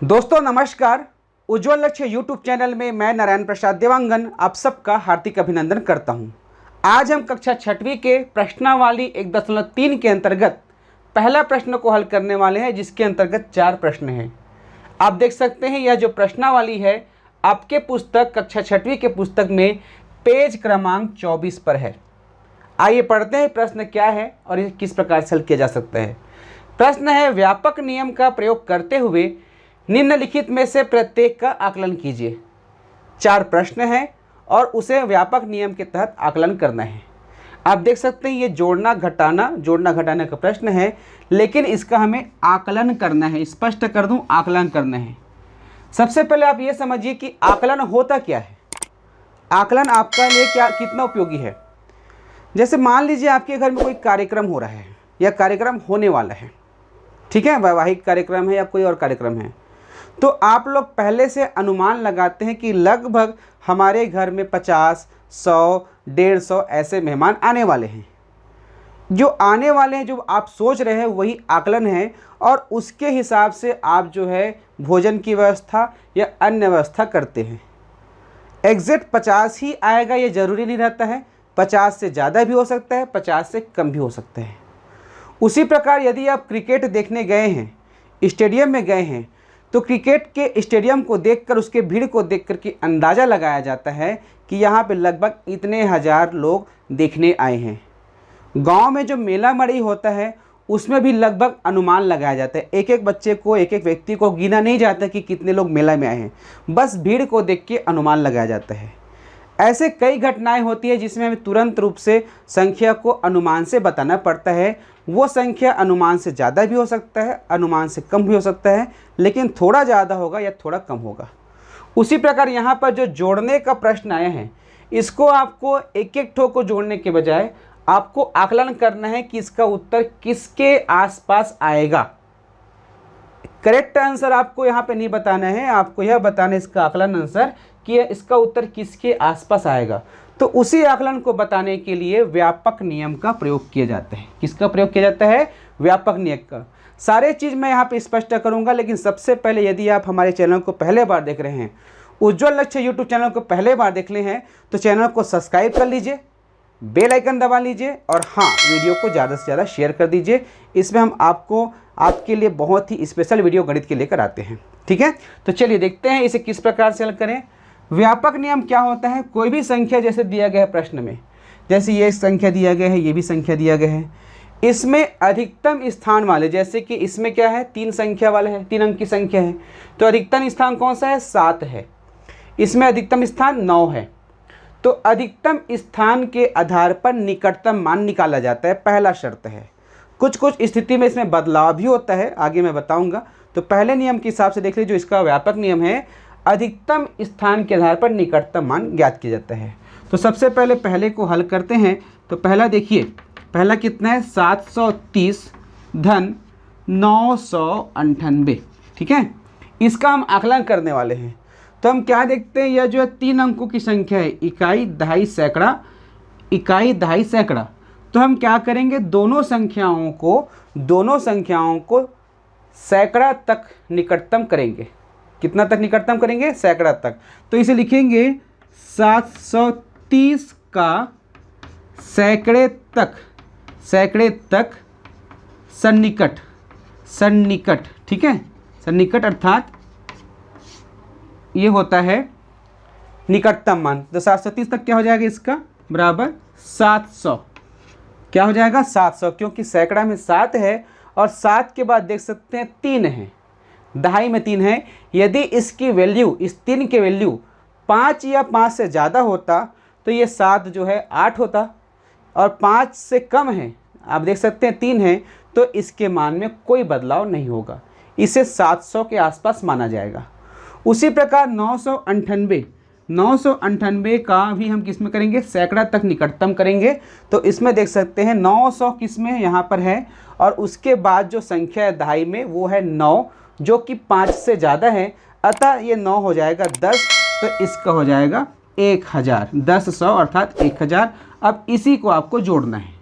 दोस्तों नमस्कार। उज्ज्वल लक्ष्य यूट्यूब चैनल में मैं नारायण प्रसाद देवांगन आप सबका हार्दिक अभिनंदन करता हूं। आज हम कक्षा 6वीं के प्रश्नावली 1.3 के अंतर्गत पहला प्रश्न को हल करने वाले हैं, जिसके अंतर्गत 4 प्रश्न हैं। आप देख सकते हैं यह जो प्रश्नावली है आपके पुस्तक कक्षा 6वीं के पुस्तक में पेज क्रमांक 24 पर है। आइए पढ़ते हैं प्रश्न क्या है और इसे किस प्रकार से हल किया जा सकता है। प्रश्न है, व्यापक नियम का प्रयोग करते हुए निम्नलिखित में से प्रत्येक का आकलन कीजिए। 4 प्रश्न हैं और उसे व्यापक नियम के तहत आकलन करना है। आप देख सकते हैं ये जोड़ना घटाना का प्रश्न है, लेकिन इसका हमें आकलन करना है। स्पष्ट कर दूं, आकलन करना है। सबसे पहले आप ये समझिए कि आकलन होता क्या है। आकलन आपका लिए कितना उपयोगी है। जैसे मान लीजिए आपके घर में कोई कार्यक्रम हो रहा है या कार्यक्रम होने वाला है, ठीक है, वैवाहिक कार्यक्रम है या कोई और कार्यक्रम है, तो आप लोग पहले से अनुमान लगाते हैं कि लगभग हमारे घर में 50, 100, 150 ऐसे मेहमान आने वाले हैं। जो आने वाले हैं, जो आप सोच रहे हैं वही आकलन है, और उसके हिसाब से आप जो है भोजन की व्यवस्था या अन्य व्यवस्था करते हैं। एग्जैक्ट 50 ही आएगा ये ज़रूरी नहीं रहता है, 50 से ज़्यादा भी हो सकता है, 50 से कम भी हो सकता है। उसी प्रकार यदि आप क्रिकेट देखने गए हैं, स्टेडियम में गए हैं, तो क्रिकेट के स्टेडियम को देखकर, उसके भीड़ को देखकर के अंदाज़ा लगाया जाता है कि यहाँ पे लगभग इतने हज़ार लोग देखने आए हैं। गांव में जो मेला मड़ई होता है उसमें भी लगभग अनुमान लगाया जाता है। एक एक बच्चे को, एक एक व्यक्ति को गिना नहीं जाता कि कितने लोग मेला में आए हैं, बस भीड़ को देख के अनुमान लगाया जाता है। ऐसे कई घटनाएं होती है जिसमें हमें तुरंत रूप से संख्या को अनुमान से बताना पड़ता है। वो संख्या अनुमान से ज़्यादा भी हो सकता है, अनुमान से कम भी हो सकता है, लेकिन थोड़ा ज़्यादा होगा या थोड़ा कम होगा। उसी प्रकार यहाँ पर जो जोड़ने का प्रश्न आया है, इसको आपको एक एक ठो को जोड़ने के बजाय आपको आकलन करना है कि इसका उत्तर किसके आसपास आएगा। करेक्ट आंसर आपको यहाँ पे नहीं बताना है, आपको यह बताना है इसका आकलन आंसर कि इसका उत्तर किसके आसपास आएगा। तो उसी आकलन को बताने के लिए व्यापक नियम का प्रयोग किया जाता है। किसका प्रयोग किया जाता है? व्यापक नियम का। सारे चीज़ मैं यहाँ पे स्पष्ट करूँगा, लेकिन सबसे पहले यदि आप हमारे चैनल को पहले बार देख रहे हैं, उज्ज्वल लक्ष्य यूट्यूब चैनल को पहले बार देख रहे हैं, तो चैनल को सब्सक्राइब कर लीजिए, बेल आइकन दबा लीजिए, और हाँ, वीडियो को ज़्यादा से ज़्यादा शेयर कर दीजिए। इसमें हम आपके लिए बहुत ही स्पेशल वीडियो गणित के लेकर आते हैं, ठीक है। तो चलिए देखते हैं इसे किस प्रकार से हल करें। व्यापक नियम क्या होता है? कोई भी संख्या जैसे दिया गया है प्रश्न में, जैसे ये संख्या दिया गया है, ये भी संख्या दिया गया है, इसमें अधिकतम स्थान वाले, जैसे कि इसमें क्या है, 3 संख्या वाले है, 3 अंक की संख्या है, तो अधिकतम स्थान कौन सा है? 7 है। इसमें अधिकतम स्थान 9 है। तो अधिकतम स्थान के आधार पर निकटतम मान निकाला जाता है, पहला शर्त है। कुछ कुछ स्थिति में इसमें बदलाव भी होता है, आगे मैं बताऊंगा। तो पहले नियम के हिसाब से देख लीजिए, जो इसका व्यापक नियम है, अधिकतम स्थान के आधार पर निकटतम मान ज्ञात किया जाता है। तो सबसे पहले को हल करते हैं। तो पहला देखिए, पहला कितना है? 730 धन 998, ठीक है। इसका हम आकलन करने वाले हैं। तो हम क्या देखते हैं, यह जो है 3 अंकों की संख्या है, इकाई, दहाई, सैकड़ा, इकाई, दहाई, सैकड़ा। तो हम क्या करेंगे, दोनों संख्याओं को सैकड़ा तक निकटतम करेंगे। कितना तक निकटतम करेंगे? सैकड़ा तक। तो इसे लिखेंगे 730 का सैकड़े तक सन्निकट, ठीक है। सन्निकट अर्थात ये होता है निकटतम मान। तो 730 तक क्या हो जाएगा इसका? बराबर 700। क्या हो जाएगा? 700, क्योंकि सैकड़ा में 7 है और 7 के बाद देख सकते हैं 3 है, दहाई में 3 है। यदि इसकी वैल्यू, इस 3 की वैल्यू 5 या 5 से ज़्यादा होता तो ये 7 जो है 8 होता, और 5 से कम है, आप देख सकते हैं 3 है, तो इसके मान में कोई बदलाव नहीं होगा। इसे 700 के आसपास माना जाएगा। उसी प्रकार 998 का भी हम किस में करेंगे? सैकड़ा तक निकटतम करेंगे। तो इसमें देख सकते हैं 900 किस में यहाँ पर है, और उसके बाद जो संख्या है दहाई में वो है 9, जो कि 5 से ज़्यादा है, अतः ये 9 हो जाएगा 10, तो इसका हो जाएगा 1000। 1000 अर्थात 1000। अब इसी को आपको जोड़ना है।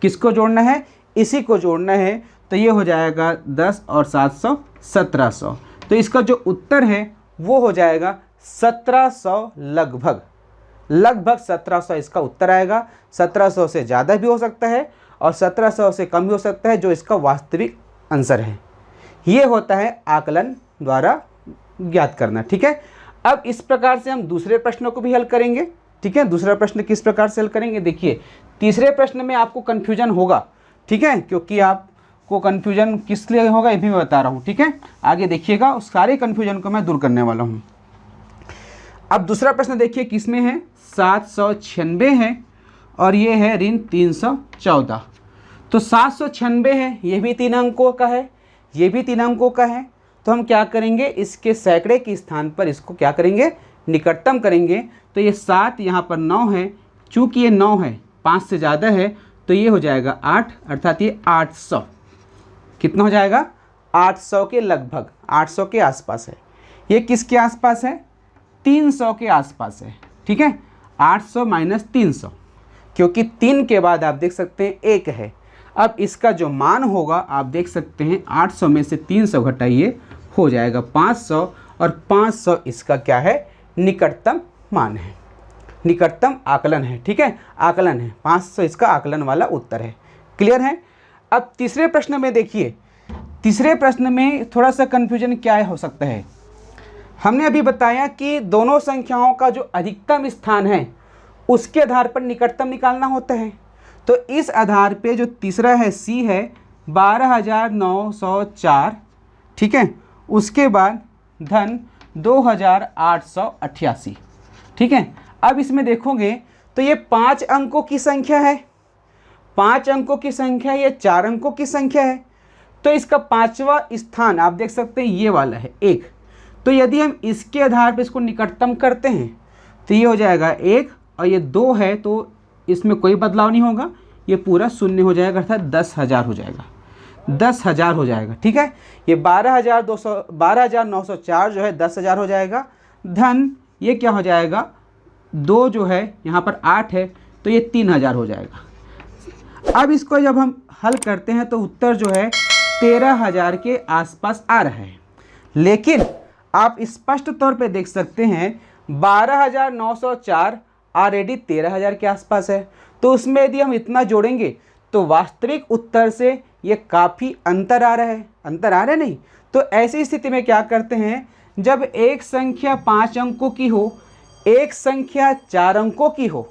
किसको जोड़ना है? इसी को जोड़ना है। तो ये हो जाएगा 10 और 700 1700। तो इसका जो उत्तर है वो हो जाएगा 1700 लगभग 1700 इसका उत्तर आएगा। 1700 से ज़्यादा भी हो सकता है और 1700 से कम भी हो सकता है, जो इसका वास्तविक आंसर है। ये होता है आकलन द्वारा ज्ञात करना। ठीक है, अब इस प्रकार से हम दूसरे प्रश्नों को भी हल करेंगे। ठीक है, दूसरा प्रश्न किस प्रकार से हल करेंगे, देखिए तीसरे प्रश्न में आपको कन्फ्यूजन होगा। ठीक है, क्योंकि आपको कन्फ्यूजन किस लिए होगा ये भी मैं बता रहा हूँ। ठीक है, आगे देखिएगा, उस सारे कन्फ्यूजन को मैं दूर करने वाला हूँ। अब दूसरा प्रश्न देखिए किस में है, 796 है और ये है ऋण 314। तो 796 है, ये भी 3 अंकों का है, ये भी 3 अंकों का है। तो हम क्या करेंगे, इसके सैकड़े के स्थान पर इसको क्या करेंगे, निकटतम करेंगे। तो ये 7 यहाँ पर 9 है, चूँकि ये 9 है 5 से ज़्यादा है तो ये हो जाएगा 8, अर्थात ये 800। कितना हो जाएगा, 800 के लगभग, 800 के आसपास है। ये किसके आसपास है, 300 के आसपास है। ठीक है, 800 माइनस 300, क्योंकि 3 के बाद आप देख सकते हैं 1 है। अब इसका जो मान होगा आप देख सकते हैं, 800 में से 300 घटाइए, हो जाएगा 500 और 500 इसका क्या है, निकटतम मान है, निकटतम आकलन है। ठीक है, आकलन है, 500 इसका आकलन वाला उत्तर है। क्लियर है। अब तीसरे प्रश्न में देखिए, तीसरे प्रश्न में थोड़ा सा कन्फ्यूजन क्या हो सकता है। हमने अभी बताया कि दोनों संख्याओं का जो अधिकतम स्थान है उसके आधार पर निकटतम निकालना होता है। तो इस आधार पे जो तीसरा है सी है 12,904। ठीक है, उसके बाद धन 2,888। ठीक है, अब इसमें देखोगे तो ये 5 अंकों की संख्या है, 5 अंकों की संख्या, ये 4 अंकों की संख्या है। तो इसका 5वां स्थान आप देख सकते हैं ये वाला है 1। तो यदि हम इसके आधार पर इसको निकटतम करते हैं तो ये हो जाएगा 1 और ये 2 है, तो इसमें कोई बदलाव नहीं होगा, ये पूरा शून्य हो जाएगा, अर्थात 10,000 हो जाएगा, 10,000 हो जाएगा। ठीक है, ये 12,904 जो है 10,000 हो जाएगा। धन ये क्या हो जाएगा, 2 जो है यहाँ पर 8 है तो ये 3,000 हो जाएगा। अब इसको जब हम हल करते हैं तो उत्तर जो है 13,000 के आसपास आ रहा है। लेकिन आप स्पष्ट तौर पे देख सकते हैं 12,904 ऑलरेडी 13,000 के आसपास है, तो उसमें यदि हम इतना जोड़ेंगे तो वास्तविक उत्तर से ये काफ़ी अंतर आ रहा है, अंतर आ रहा है नहीं। तो ऐसी स्थिति में क्या करते हैं, जब एक संख्या 5 अंकों की हो, एक संख्या 4 अंकों की हो,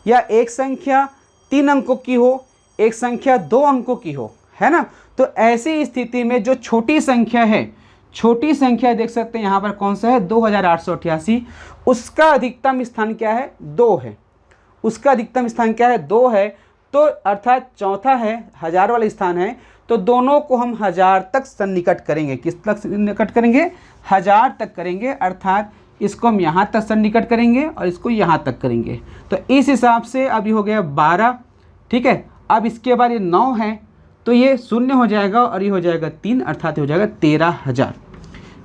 या एक संख्या 3 अंकों की हो, एक संख्या 2 अंकों की हो, है ना, तो ऐसी स्थिति में जो छोटी संख्या है, छोटी संख्या देख सकते हैं यहाँ पर कौन सा है, 2,888, उसका अधिकतम स्थान क्या है, 2 है, उसका अधिकतम स्थान क्या है, 2 है। तो अर्थात चौथा है 1000 वाला स्थान है, तो दोनों को हम 1000 तक सन्निकट करेंगे। किस तक सन्निकट करेंगे, 1000 तक करेंगे, अर्थात इसको हम यहाँ तक सन्निकट करेंगे और इसको यहाँ तक करेंगे। तो इस हिसाब से अभी हो गया 12। ठीक है, अब इसके बाद ये 9 है तो ये शून्य हो जाएगा और ये हो जाएगा 3, अर्थात हो जाएगा 13,000।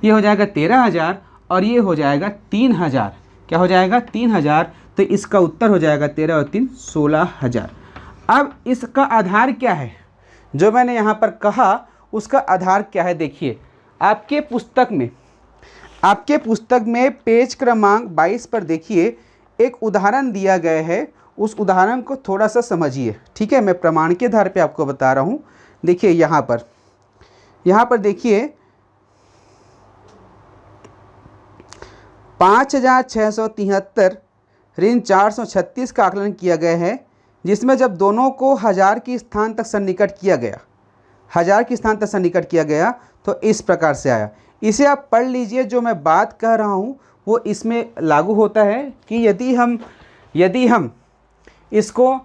ये हो जाएगा 13,000 और ये हो जाएगा 3,000। क्या हो जाएगा, 3,000। तो इसका उत्तर हो जाएगा 13 और 3 16,000। अब इसका आधार क्या है, जो मैंने यहाँ पर कहा उसका आधार क्या है, देखिए आपके पुस्तक में पेज क्रमांक 22 पर देखिए एक उदाहरण दिया गया है, उस उदाहरण को थोड़ा सा समझिए। ठीक है, मैं प्रमाण के आधार पे आपको बता रहा हूँ। देखिए यहाँ पर देखिए 5,673 ऋण 436 का आकलन किया गया है, जिसमें जब दोनों को 1000 की स्थान तक सन्निकट किया गया, 1000 की स्थान तक सन्निकट किया गया तो इस प्रकार से आया। इसे आप पढ़ लीजिए, जो मैं बात कह रहा हूँ वो इसमें लागू होता है कि यदि हम इसको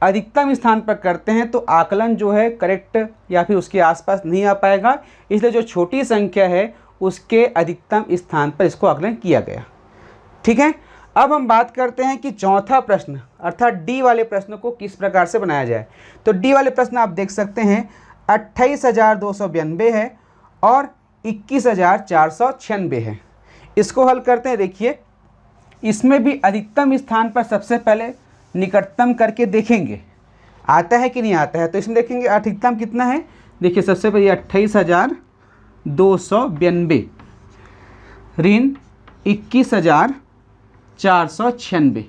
अधिकतम स्थान पर करते हैं तो आकलन जो है करेक्ट या फिर उसके आसपास नहीं आ पाएगा, इसलिए जो छोटी संख्या है उसके अधिकतम स्थान पर इसको आकलन किया गया। ठीक है, अब हम बात करते हैं कि चौथा प्रश्न अर्थात डी वाले प्रश्न को किस प्रकार से बनाया जाए। तो डी वाले प्रश्न आप देख सकते हैं 28,292 है और 21,496 है। इसको हल करते हैं। देखिए इसमें भी अधिकतम स्थान पर सबसे पहले निकटतम करके देखेंगे आता है कि नहीं आता है। तो इसमें देखेंगे अधिकतम कितना है, देखिए सबसे पहले 28,292, ऋण 21,496।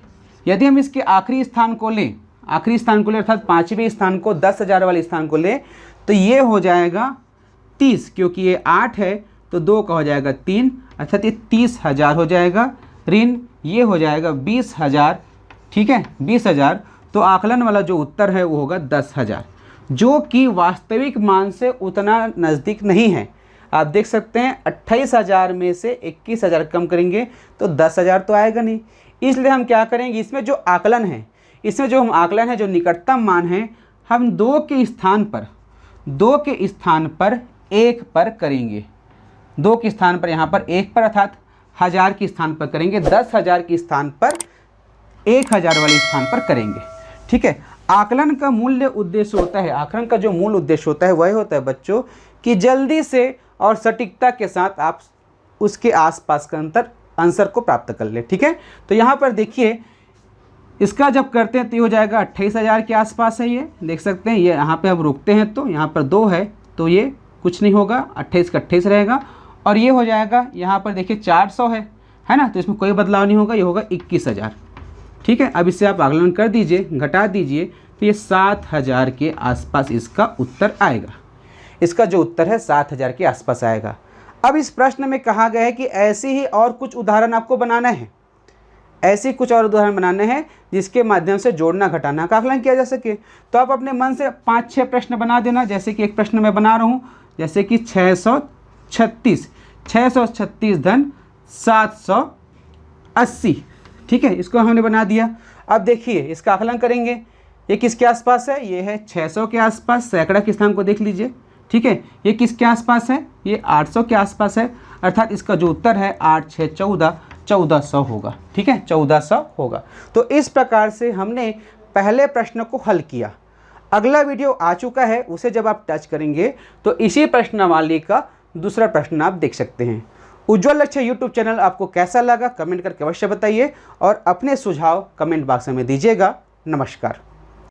यदि हम इसके आखिरी स्थान को लें अर्थात 5वें स्थान को 10,000 वाले स्थान को लें तो ये हो जाएगा 30, क्योंकि ये 8 है तो 2 का हो जाएगा 3, अर्थात ये 30,000 हो जाएगा। ऋण ये हो जाएगा 20,000, ठीक है 20,000। तो आकलन वाला जो उत्तर है वो होगा 10,000, जो कि वास्तविक मान से उतना नज़दीक नहीं है। आप देख सकते हैं 28,000 में से 21,000 कम करेंगे तो 10,000 तो आएगा नहीं। इसलिए हम क्या करेंगे, इसमें जो आकलन है, जो निकटतम मान है, हम 2 के स्थान पर 1 पर करेंगे। 2 के स्थान पर यहाँ पर 1 पर, अर्थात 1000 के स्थान पर करेंगे, 10,000 के स्थान पर 1,000 वाले स्थान पर करेंगे। ठीक है। आकलन का मूल उद्देश्य होता है वह होता है बच्चों कि जल्दी से और सटीकता के साथ आप उसके आसपास का आंसर को प्राप्त कर ले। ठीक है। तो यहाँ पर देखिए, इसका जब करते हैं तो ये हो जाएगा 28,000 के आसपास है। ये देख सकते हैं, ये यहाँ पे हम रुकते हैं तो यहाँ पर 2 है तो ये कुछ नहीं होगा, 28 का 28 रहेगा। और ये हो जाएगा, यहाँ पर देखिए 400 है ना, तो इसमें कोई बदलाव नहीं होगा, ये होगा 21,000। ठीक है। अब इससे आप आकलन कर दीजिए, घटा दीजिए, तो ये 7,000 के आसपास इसका उत्तर आएगा। इसका जो उत्तर है 7,000 के आसपास आएगा। अब इस प्रश्न में कहा गया है कि ऐसे ही और कुछ उदाहरण आपको बनाना है, जिसके माध्यम से जोड़ना घटाना का आकलन किया जा सके। तो आप अपने मन से 5-6 प्रश्न बना देना। जैसे कि एक प्रश्न मैं बना रहा हूँ, जैसे कि 636 धन 780। ठीक है, इसको हमने बना दिया। अब देखिए इसका आकलन करेंगे, ये किसके आसपास है, ये है 600 के आसपास, सैकड़ा के स्थान को देख लीजिए। ठीक है, ये किसके आसपास है, ये 800 के आसपास है, अर्थात इसका जो उत्तर है 8 6 14, 1400 होगा। ठीक है, 1400 होगा। तो इस प्रकार से हमने पहले प्रश्न को हल किया। अगला वीडियो आ चुका है, उसे जब आप टच करेंगे तो इसी प्रश्नावली का दूसरा प्रश्न आप देख सकते हैं। उज्ज्वल लक्ष्य यूट्यूब चैनल आपको कैसा लगा कमेंट करके अवश्य बताइए और अपने सुझाव कमेंट बॉक्स में दीजिएगा। नमस्कार।